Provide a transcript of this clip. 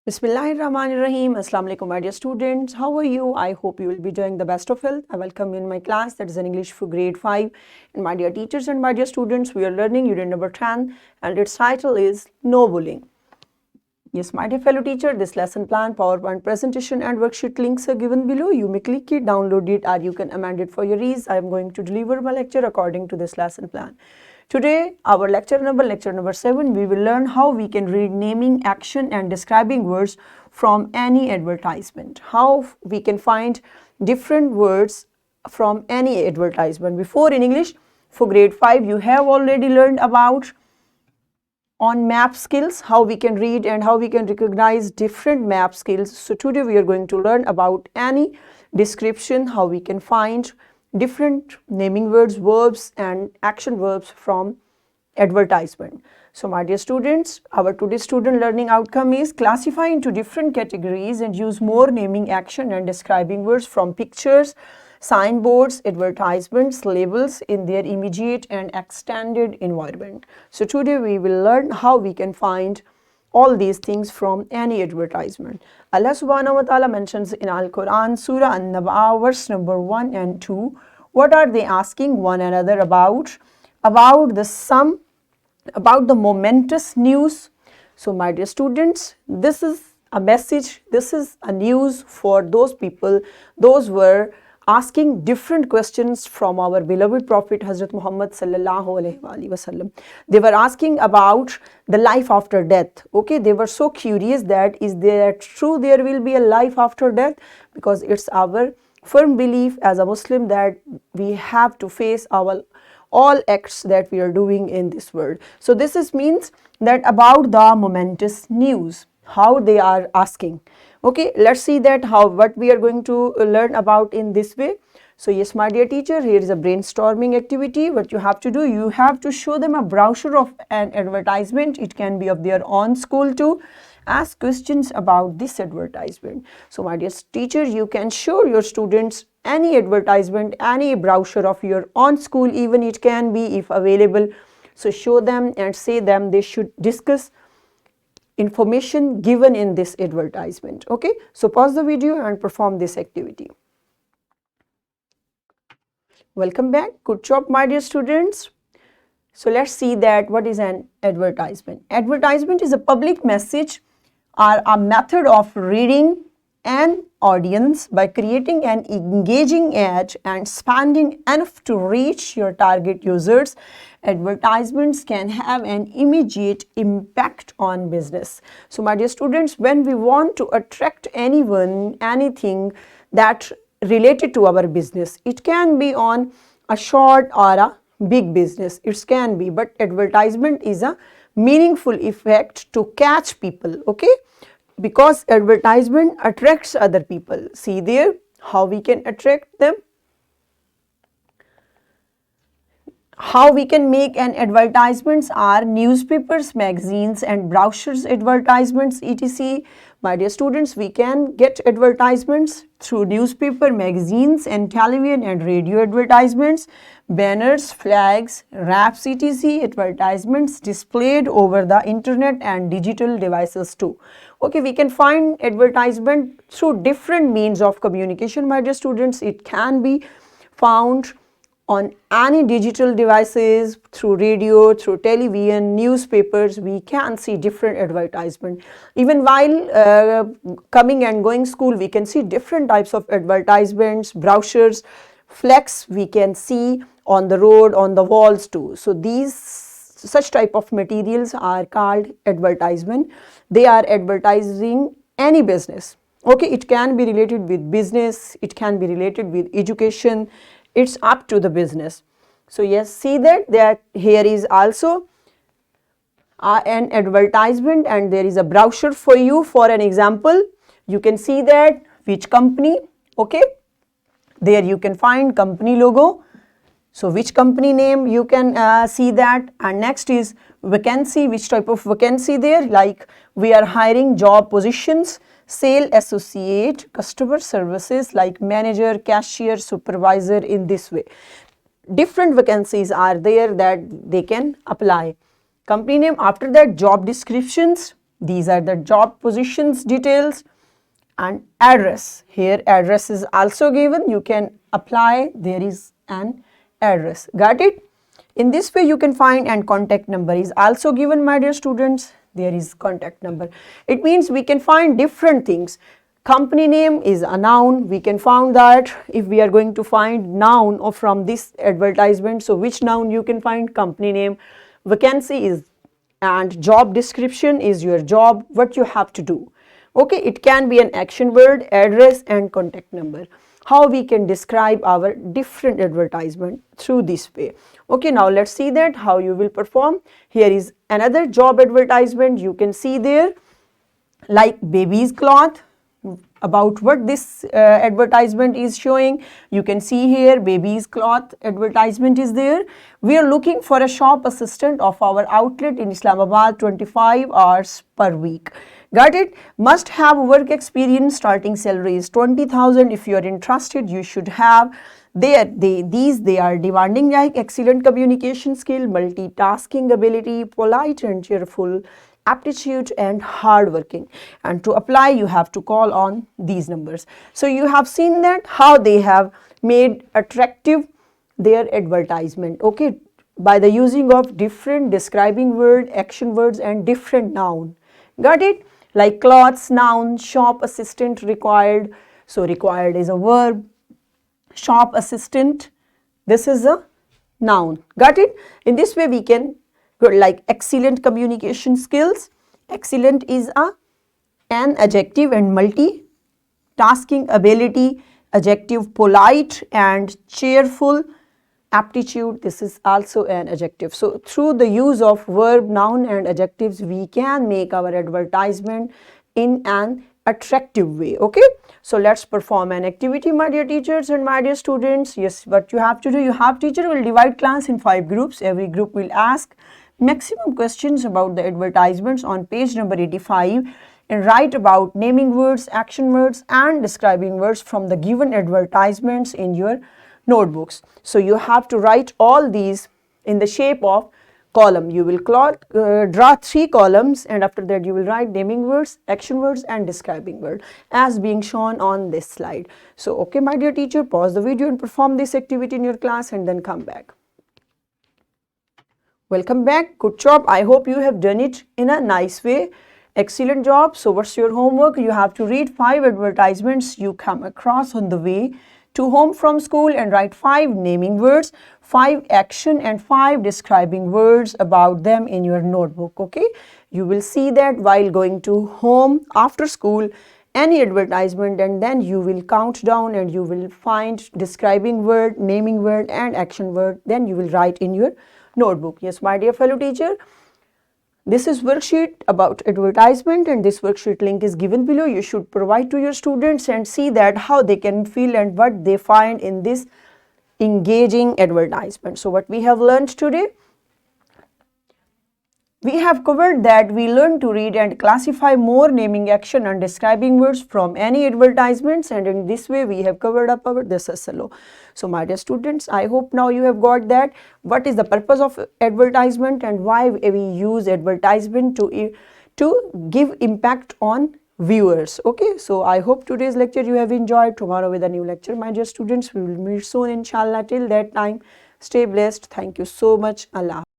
Bismillahirrahmanirrahim. Assalamu alaikum, my dear students. How are you? I hope you will be doing the best of health. I welcome you in my class, that is in English for grade 5. And my dear teachers and my dear students, we are learning unit number 10 and its title is No Bullying. Yes, my dear fellow teacher, this lesson plan, PowerPoint presentation and worksheet links are given below. You may click it, download it, or you can amend it for your ease. I am going to deliver my lecture according to this lesson plan. Today, our lecture number 7, we will learn how we can read naming, action and describing words from any advertisement. How we can find different words from any advertisement. Before in English, for grade 5, you have already learned about on map skills, how we can read and how we can recognize different map skills. So today we are going to learn about any description, how we can find different naming words, verbs and action verbs from advertisement. So my dear students, our today's student learning outcome is classify into different categories and use more naming, action and describing words from pictures, signboards, advertisements, labels in their immediate and extended environment. So today we will learn how we can find all these things from any advertisement. Allah subhanahu wa ta'ala mentions in Al-Quran, Surah An-Naba, verse number 1 and 2. What are they asking one another about? About the momentous news. So my dear students, this is a message, this is a news for those people, those were asking different questions from our beloved Prophet Hazrat Muhammad sallallahu alaihi wasallam. They were asking about the life after death. Okay, they were so curious that is there true there will be a life after death, because it's our firm belief as a Muslim that we have to face our all acts that we are doing in this world. So this means that about the momentous news, how they are asking. Okay, let's see that what we are going to learn about in this way. So yes, my dear teacher, here is a brainstorming activity. What you have to do, you have to show them a brochure of an advertisement. It can be of their own school too. Ask questions about this advertisement. So my dear teacher, you can show your students any advertisement, any brochure of your own school, even it can be if available. So show them and say them they should discuss information given in this advertisement. Okay, so pause the video and perform this activity. Welcome back. Good job, my dear students. So let's see that what is an advertisement. Advertisement is a public message or a method of reading an audience by creating an engaging ad and spending enough to reach your target users. Advertisements can have an immediate impact on business. So my dear students, when we want to attract anyone, anything that related to our business, it can be on a short or a big business, it can be, but advertisement is a meaningful effect to catch people. Okay, because advertisement attracts other people. See there how we can attract them, how we can make an advertisements are newspapers, magazines and brochures advertisements etc. My dear students, we can get advertisements through newspaper, magazines and television and radio advertisements, banners, flags, wraps etc. advertisements displayed over the internet and digital devices too. Okay, we can find advertisement through different means of communication, my dear students. It can be found on any digital devices, through radio, through television, newspapers. We can see different advertisement. Even while coming and going school, we can see different types of advertisements, brochures, flex we can see on the road, on the walls too. So such type of materials are called advertisement. They are advertising any business. Okay, it can be related with business, it can be related with education. It's up to the business. So yes, see that here is also an advertisement and there is a brochure for you. For an example, you can see that which company. Okay, there you can find company logo. So which company name you can see that. And next is vacancy, which type of vacancy there, like we are hiring job positions, sale associate, customer services like manager, cashier, supervisor. In this way different vacancies are there that they can apply. Company name, after that job descriptions, These are the job positions details. And address, here address is also given, you can apply, there is an address. Got it? In this way you can find, and contact number is also given, my dear students. There is contact number. It means we can find different things. Company name is a noun. We can find that if we are going to find noun or from this advertisement. So which noun you can find? Company name. Vacancy is, and job description is your job, what you have to do. Okay, it can be an action word, address and contact number. How we can describe our different advertisement through this way. Okay, now let's see that how you will perform. Here is another job advertisement. You can see there like baby's cloth. About what this advertisement is showing, you can see here baby's cloth advertisement is there. We are looking for a shop assistant of our outlet in Islamabad, 25 hours per week. Got it? Must have work experience. Starting salary is 20,000. If you are interested, you should have. They are demanding like excellent communication skill, multitasking ability, polite and cheerful, aptitude and hardworking. And to apply, you have to call on these numbers. So you have seen that how they have made attractive their advertisement, okay, by the using of different describing word, action words and different noun. Got it? Like clothes, noun, shop assistant required. So required is a verb. Shop assistant, this is a noun. Got it? In this way we can go like excellent communication skills. Excellent is an adjective, and multitasking ability, adjective, polite and cheerful, aptitude, this is also an adjective. So through the use of verb, noun and adjectives, we can make our advertisement in an attractive way. Okay, so let's perform an activity, my dear teachers and my dear students. Yes, what you have to do, teacher will divide class in 5 groups. Every group will ask maximum questions about the advertisements on page number 85 and write about naming words, action words and describing words from the given advertisements in your notebooks. So you have to write all these in the shape of column. You will draw 3 columns, and after that you will write naming words, action words and describing word as being shown on this slide. So okay, my dear teacher, pause the video and perform this activity in your class and then come back. Welcome back. Good job. I hope you have done it in a nice way. Excellent job. So what's your homework? You have to read 5 advertisements you come across on the way to home from school and write 5 naming words, 5 action and 5 describing words about them in your notebook. Okay, you will see that while going to home after school, any advertisement, and then you will count down and you will find describing word, naming word and action word, then you will write in your notebook. Yes, my dear fellow teacher, this is worksheet about advertisement, and this worksheet link is given below. You should provide to your students and see that how they can feel and what they find in this engaging advertisement. So what we have learned today, we have covered that we learn to read and classify more naming, action and describing words from any advertisements, and in this way we have covered up our this SLO. So my dear students, I hope now you have got that what is the purpose of advertisement and why we use advertisement to give impact on viewers. Okay, so I hope today's lecture you have enjoyed. Tomorrow with a new lecture, my dear students. We will meet soon inshallah. Till that time, stay blessed. Thank you so much. Allah.